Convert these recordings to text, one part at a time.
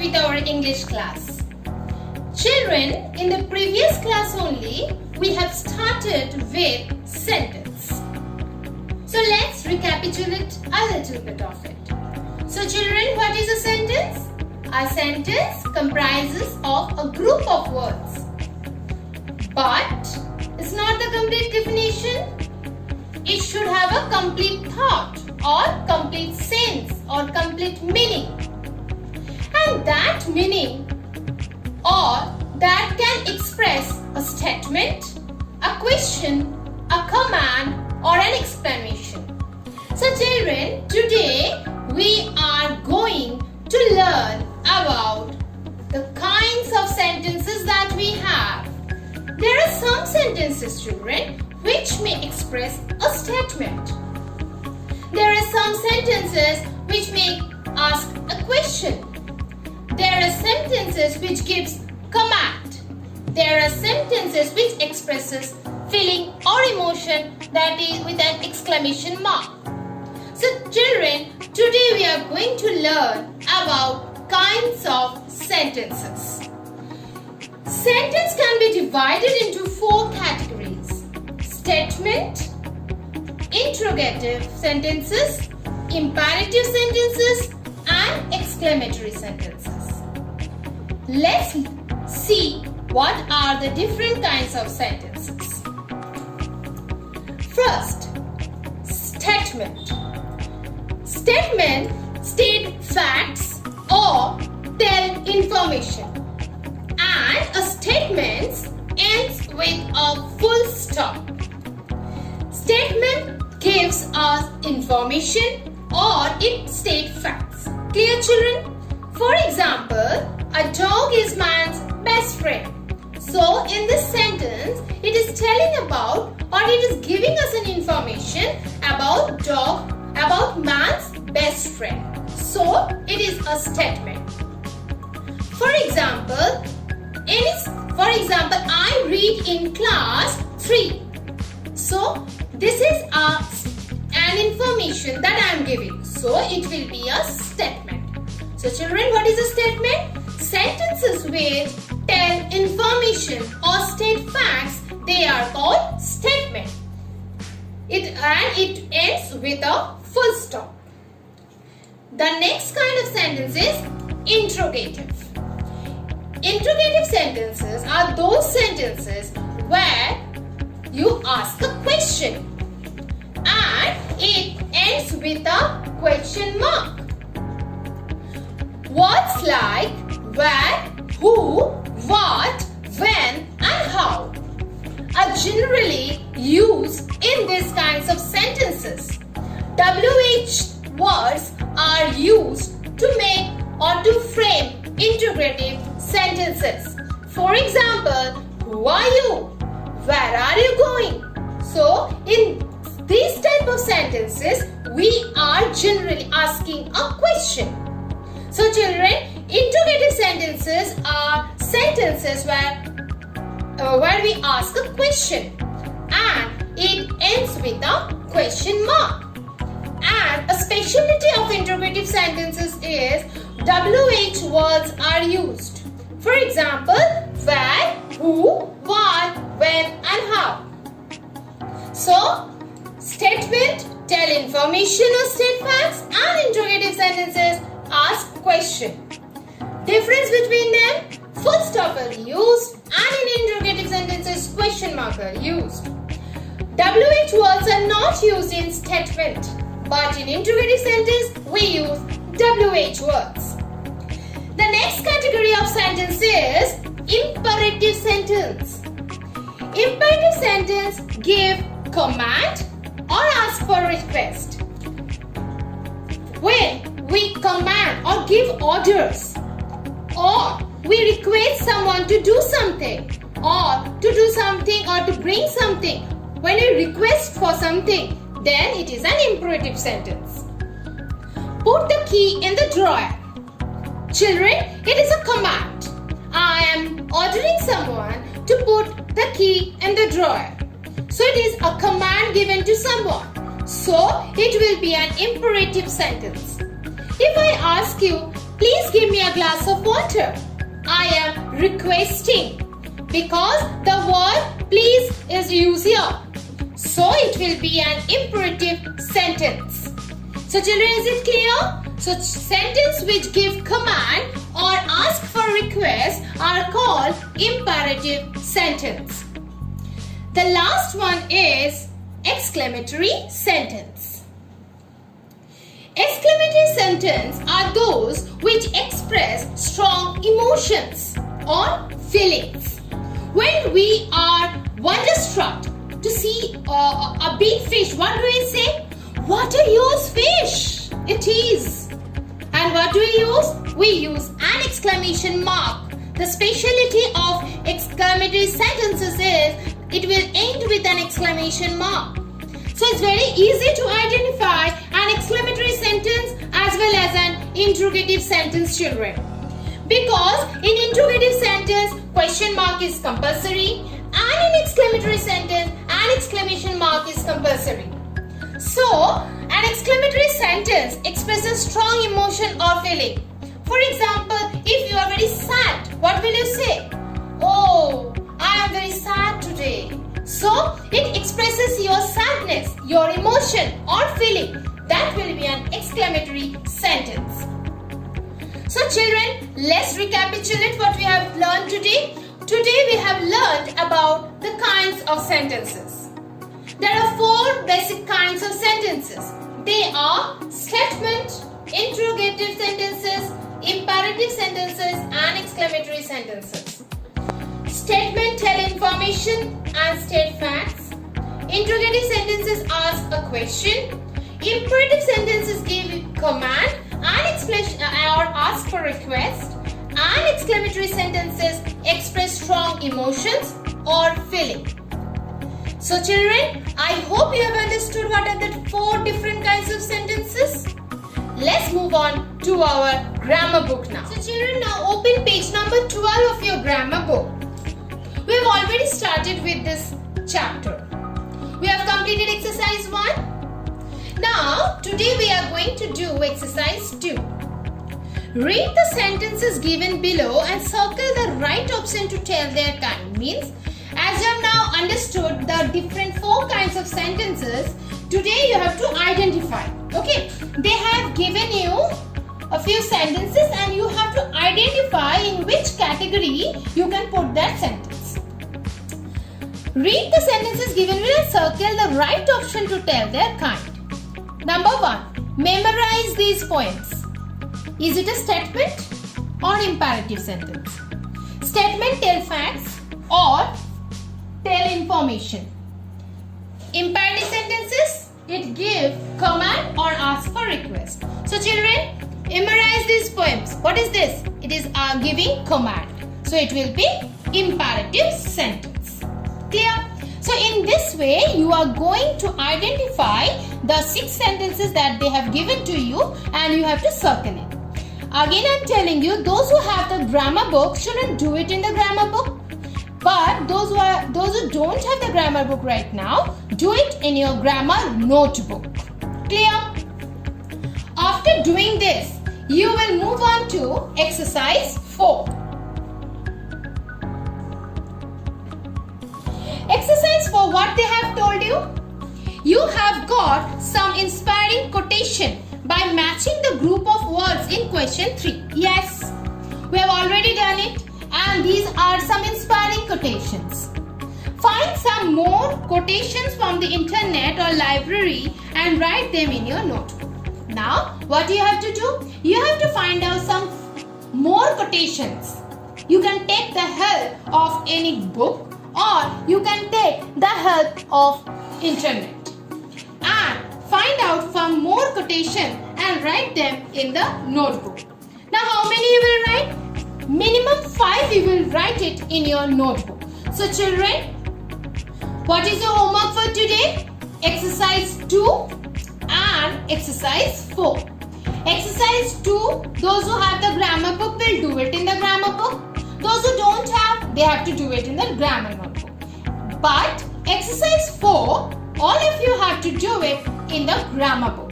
with our English class. Children, in the previous class only, we have started with sentence. So let's recapitulate a little bit of it. So children, what is a sentence? A sentence comprises of a group of words. But it's not the complete definition. It should have a complete thought or complete sense or complete meaning. And that meaning or that can express a statement, a question, a command or an exclamation. So children, today we are going to learn about the kinds of sentences that we have. There are some sentences, children, which may express a statement. There are some sentences which may ask a question. There are sentences which gives command. There are sentences which expresses feeling or emotion, that is with an exclamation mark. So children, today we are going to learn about kinds of sentences. Sentence can be divided into 4 categories: statement, interrogative sentences, imperative sentences, and exclamatory sentences. Let's see what are the different kinds of sentences. First, statement. Statement state facts or tell information. And a statement ends with a full stop. Statement gives us information or it states facts. Clear, children? For example, a dog is man's best friend. So in this sentence, it is telling about or it is giving us an information about man's best friend. So it is a statement. For example, I read in class 3. So this is an information that I am giving. So it will be a statement. So children, what is a statement? Sentences which tell information or state facts, they are called statement. It ends with a full stop. The next kind of sentence is interrogative. Interrogative sentences are those sentences where you ask a question and it ends with a question mark. Words like where, who, what, when and how are generally used in these kinds of sentences. WH words are used to make or to frame interrogative sentences. For example, who are you? Where are you going? So, in these type of sentences, we are generally asking a question. So, children, interrogative sentences are sentences where we ask a question and it ends with a question mark. And a specialty of interrogative sentences is WH words are used. For example, where, who, what, when and how. So, statement tell information or state facts and interrogative sentences ask question. Difference between them, full stop are used and in interrogative sentences question mark are used. WH words are not used in statement, but in interrogative sentence we use WH words. The next category of sentence is imperative sentence. Imperative sentence give command or ask for request. When we command or give orders or we request someone to do something or to do something or to bring something, when we request for something, then it is an imperative sentence. Put the key in the drawer. Children, it is a command. I am ordering someone to put the key in the drawer. So it is a command given to someone. So it will be an imperative sentence. If I ask you, Please give me a glass of water. I am requesting because the word please is used here. So it will be an imperative sentence. So children, is it clear? So sentence which give command or ask for request are called imperative sentence. The last one is exclamatory sentence. Exclamatory sentence are those which express strong emotions or feelings. When we are wonderstruck to see a big fish, what do we say? What a huge fish it is. And what do we use? We use an exclamation mark. The speciality of exclamatory sentences is it will end with an exclamation mark. So it's very easy to identify an exclamatory sentence as well as an interrogative sentence, children. Because in interrogative sentence, question mark is compulsory, and in exclamatory sentence, an exclamation mark is compulsory. So, an exclamatory sentence expresses strong emotion or feeling. For example, if you are very sad, what will you say? Oh, I am very sad today. So, it expresses your sadness, your emotion or feeling. That will be an exclamatory sentence. So children, let's recapitulate what we have learned today. Today we have learned about the kinds of sentences. There are 4 basic kinds of sentences. They are statement, interrogative sentences, imperative sentences and exclamatory sentences. Statement tell information and state facts. Interrogative sentences ask a question. Imperative sentences give command and explain or ask for request. And exclamatory sentences express strong emotions or feeling. So children, I hope you have understood what are the 4 different kinds of sentences. Let's move on to our grammar book now. So children, now open page number 12 of your grammar book. We have already started with this chapter. We have completed exercise 1. Now, today we are going to do exercise 2. Read the sentences given below and circle the right option to tell their kind. Means, as you have now understood the different 4 kinds of sentences, today you have to identify. Okay, they have given you a few sentences and you have to identify in which category you can put that sentence. Read the sentences given below and circle the right option to tell their kind. Number 1. Memorize these poems. Is it a statement or imperative sentence? Statement tell facts or tell information. Imperative sentences, it give command or ask for request. So children, memorize these poems. What is this? It is giving command. So it will be imperative sentence. Clear? So in this way, you are going to identify the 6 sentences that they have given to you and you have to circle it. Again, I am telling you, those who have the grammar book shouldn't do it in the grammar book. But those who don't have the grammar book right now, do it in your grammar notebook. Clear? After doing this, you will move on to exercise 4. Exercise 4, what they have told you? You have got some inspiring quotation by matching the group of words in question 3. Yes, we have already done it, and these are some inspiring quotations. Find some more quotations from the internet or library and write them in your notebook. Now, what do you have to do? You have to find out some more quotations. You can take the help of any book or you can take the help of internet and find out some more quotation and write them in the notebook. Now how many you will write? Minimum 5 you will write it in your notebook. So children, what is your homework for today? Exercise 2 and exercise 4. Exercise 2, those who have the grammar book will do it in the grammar book. Those who don't have, they have to do it in the grammar notebook. But exercise 4, all of you have to do it in the grammar book.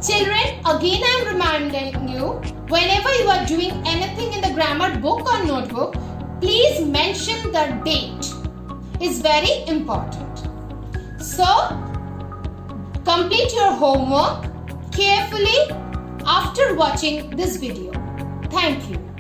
Children, again I am reminding you, whenever you are doing anything in the grammar book or notebook, please mention the date. It's very important. So, complete your homework carefully after watching this video. Thank you.